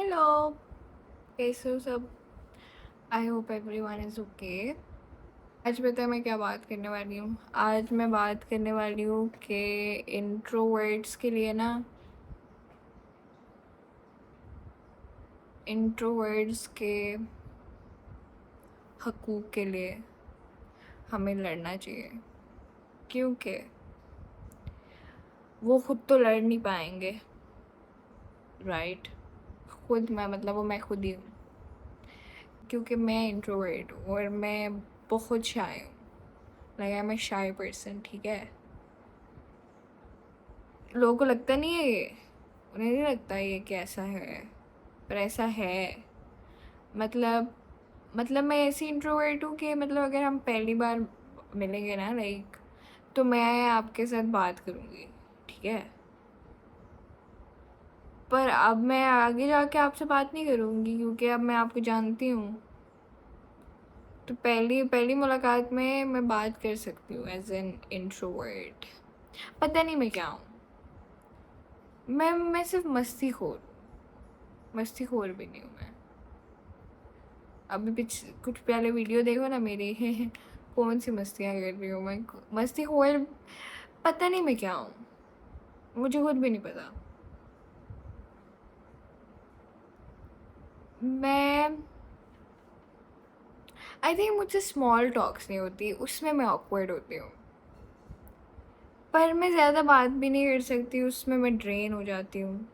Hello, कैसे हो सब? I hope everyone is okay. आज पता है मैं क्या बात करने वाली हूँ? आज मैं बात करने वाली हूँ कि इंट्रोवर्ट्स के लिए ना, इंट्रोवर्ट्स के हकूक़ के लिए हमें लड़ना चाहिए, क्योंकि वो खुद तो लड़ नहीं पाएंगे, राइट? खुद मैं मतलब वो मैं खुद ही हूँ, क्योंकि मैं इंट्रोवर्ट हूँ और मैं बहुत शाय हूँ। Like I am a shy person, ठीक है? लोगों को लगता नहीं है ये, उन्हें नहीं लगता ये कि ऐसा है, पर ऐसा है। मतलब मैं ऐसी इंट्रोवर्ट हूँ कि मतलब अगर हम पहली बार मिलेंगे ना, लाइक, तो मैं आपके साथ बात करूँगी, ठीक है? पर अब मैं आगे जाके आपसे बात नहीं करूँगी, क्योंकि अब मैं आपको जानती हूँ। तो पहली पहली मुलाकात में मैं बात कर सकती हूँ एज एन इंट्रोवर्ट। पता नहीं मैं क्या हूँ। मैं सिर्फ मस्ती खोर भी नहीं हूँ मैं। अभी कुछ पहले वीडियो देखो ना मेरी कौन सी मस्तियाँ कर रही हूँ मैं। मस्ती खोर, पता नहीं मैं क्या हूँ, मुझे खुद भी नहीं पता। मैं आई थिंक मुझसे स्मॉल टॉक्स नहीं होती, उसमें मैं ऑकवर्ड होती हूँ। पर मैं ज़्यादा बात भी नहीं कर सकती, उसमें मैं ड्रेन हो जाती हूँ।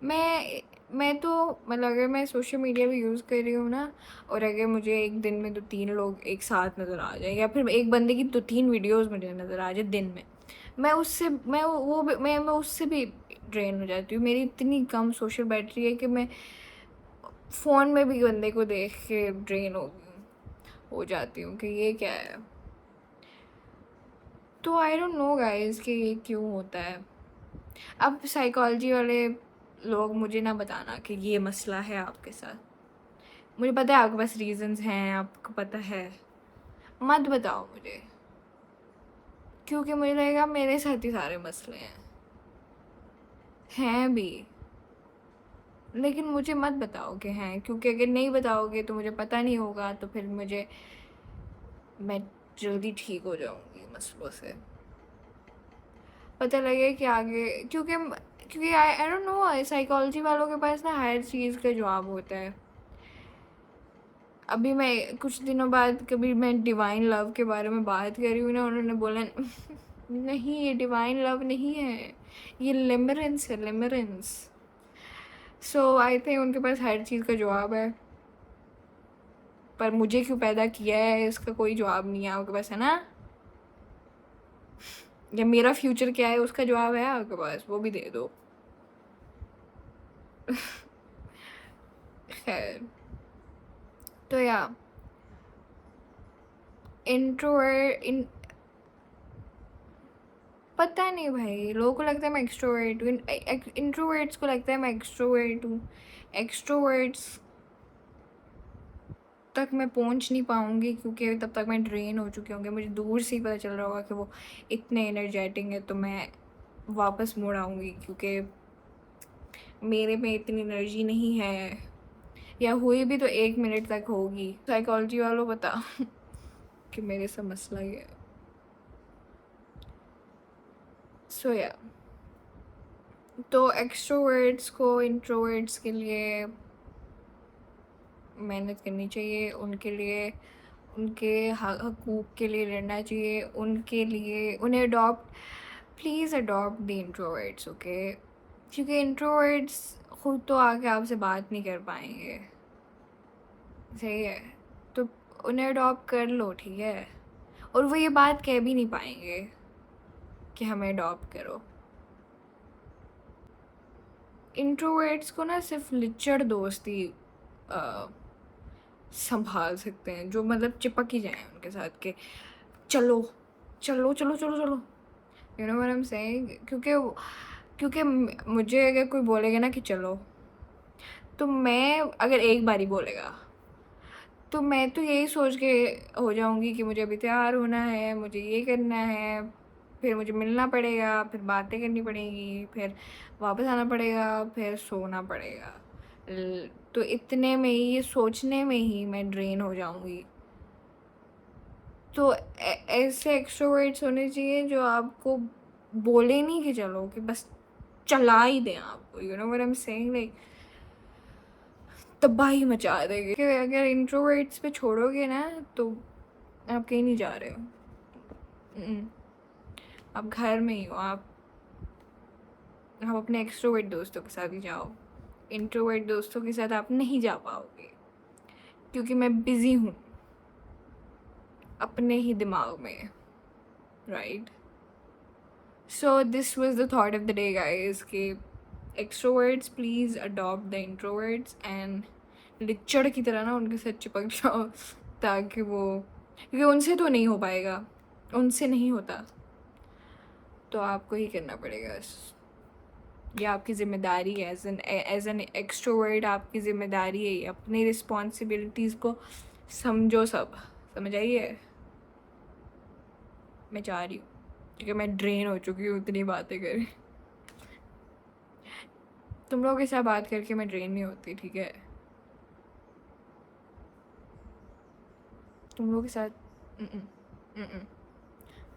मैं तो मतलब अगर मैं सोशल मीडिया भी यूज़ कर रही हूँ ना, और अगर मुझे एक दिन में 2-3 लोग एक साथ नज़र आ जाए, या फिर एक बंदे की 2-3 वीडियोस मुझे नज़र आ जाए दिन में, मैं उससे भी ड्रेन हो जाती हूँ। मेरी इतनी कम सोशल बैटरी है कि मैं फ़ोन में भी बंदे को देख के ड्रेन हो जाती हूँ कि ये क्या है। तो आई डोंट नो गाइस कि ये क्यों होता है। अब साइकोलॉजी वाले लोग मुझे ना बताना कि ये मसला है आपके साथ। मुझे पता है आपके पास रीजंस हैं, आपको पता है, मत बताओ मुझे, क्योंकि मुझे लगेगा मेरे साथ ही सारे मसले हैं भी। लेकिन मुझे मत बताओ कि हैं, क्योंकि अगर नहीं बताओगे तो मुझे पता नहीं होगा, तो फिर मैं जल्दी ठीक हो जाऊंगी मसलों से। पता लगे कि आगे, क्योंकि आई डोंट नो, साइकोलॉजी वालों के पास ना हर चीज़ का जवाब होता है। अभी मैं कुछ दिनों बाद कभी मैं डिवाइन लव के बारे में बात कर रही हूँ ना, उन्होंने बोला नहीं ये डिवाइन लव नहीं है, ये लिमरेंस है, लिमरेंस। सो आई थिंक उनके पास हर चीज़ का जवाब है, पर मुझे क्यों पैदा किया है इसका कोई जवाब नहीं है आपके पास, है ना? या मेरा फ्यूचर क्या है उसका जवाब है आपके पास, वो भी दे दो। खैर, तो या इंट्रोवर्ट इन पता नहीं भाई, लोगों को लगता है मैं एक्सट्रोवर्ट हूँ, इंट्रोवर्ट्स को लगता है मैं एक्सट्रोवर्ट हूँ। एक्सट्रोवर्ट्स तक मैं पहुँच नहीं पाऊँगी, क्योंकि तब तक मैं ड्रेन हो चुकी होंगी। मुझे दूर से ही पता चल रहा होगा कि वो इतने एनर्जेटिक है, तो मैं वापस मुड़ आऊँगी, क्योंकि मेरे में इतनी एनर्जी नहीं है, या हुई भी तो 1 मिनट तक होगी। साइकोलॉजी वालों बता कि मेरे से मसला ये है। सो या तो एक्सट्रोवर्ट्स को इंट्रोवर्ट्स के लिए मेहनत करनी चाहिए, उनके लिए, उनके हकूक़ के लिए लड़ना चाहिए, उनके लिए उन्हें adopt, please adopt the introverts, okay? क्योंकि इंट्रोवर्ट्स खुद तो आके आपसे बात नहीं कर पाएंगे, सही है? तो उन्हें अडॉप्ट कर लो, ठीक है? और वो ये बात कह भी नहीं पाएंगे कि हमें अडॉप्ट करो। इंट्रोवर्ट्स को ना सिर्फ लिचड़ दोस्ती संभाल सकते हैं, जो मतलब चिपक ही जाए उनके साथ के चलो चलो चलो चलो चलो, you know what I am saying? क्योंकि मुझे अगर कोई बोलेगा ना कि चलो, तो मैं अगर एक बार ही बोलेगा, तो मैं तो यही सोच के हो जाऊंगी कि मुझे अभी तैयार होना है, मुझे ये करना है, फिर मुझे मिलना पड़ेगा, फिर बातें करनी पड़ेगी, फिर वापस आना पड़ेगा, फिर सोना पड़ेगा। तो इतने में ही, ये सोचने में ही मैं ड्रेन हो जाऊंगी। तो ऐसे एक्सट्रोवर्ट्स होने चाहिए जो आपको बोले नहीं कि चलो, कि बस चला ही दें आपको, you know what I am saying, like तबाही मचा देंगे। कि अगर इंट्रोवर्ट्स पे छोड़ोगे ना तो आप कहीं नहीं जा रहे हो। आप घर में ही हो। आप अपने एक्सट्रोवर्ट दोस्तों के साथ ही जाओ। इंट्रोवर्ट दोस्तों के साथ आप नहीं जा पाओगे, क्योंकि मैं बिज़ी हूँ अपने ही दिमाग में, right. So this was the thought of the day guys, कि extroverts please adopt the introverts and लिचड़ की तरह ना उनके साथ चिपक जाओ, ताकि वो, क्योंकि उनसे तो नहीं हो पाएगा, उनसे नहीं होता, तो आपको ही करना पड़ेगा। ये आपकी ज़िम्मेदारी है, एज एन एक्सट्रोवर्ट आपकी ज़िम्मेदारी है, ये अपनी रिस्पॉन्सिबिलिटीज़ को समझो। सब समझ आइए। मैं जा रही हूँ, क्योंकि मैं ड्रेन हो चुकी हूँ इतनी बातें कर। तुम लोगों के साथ बात करके मैं ड्रेन नहीं होती, ठीक है। तुम लोगों के साथ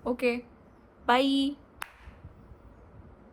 ओके, बाय।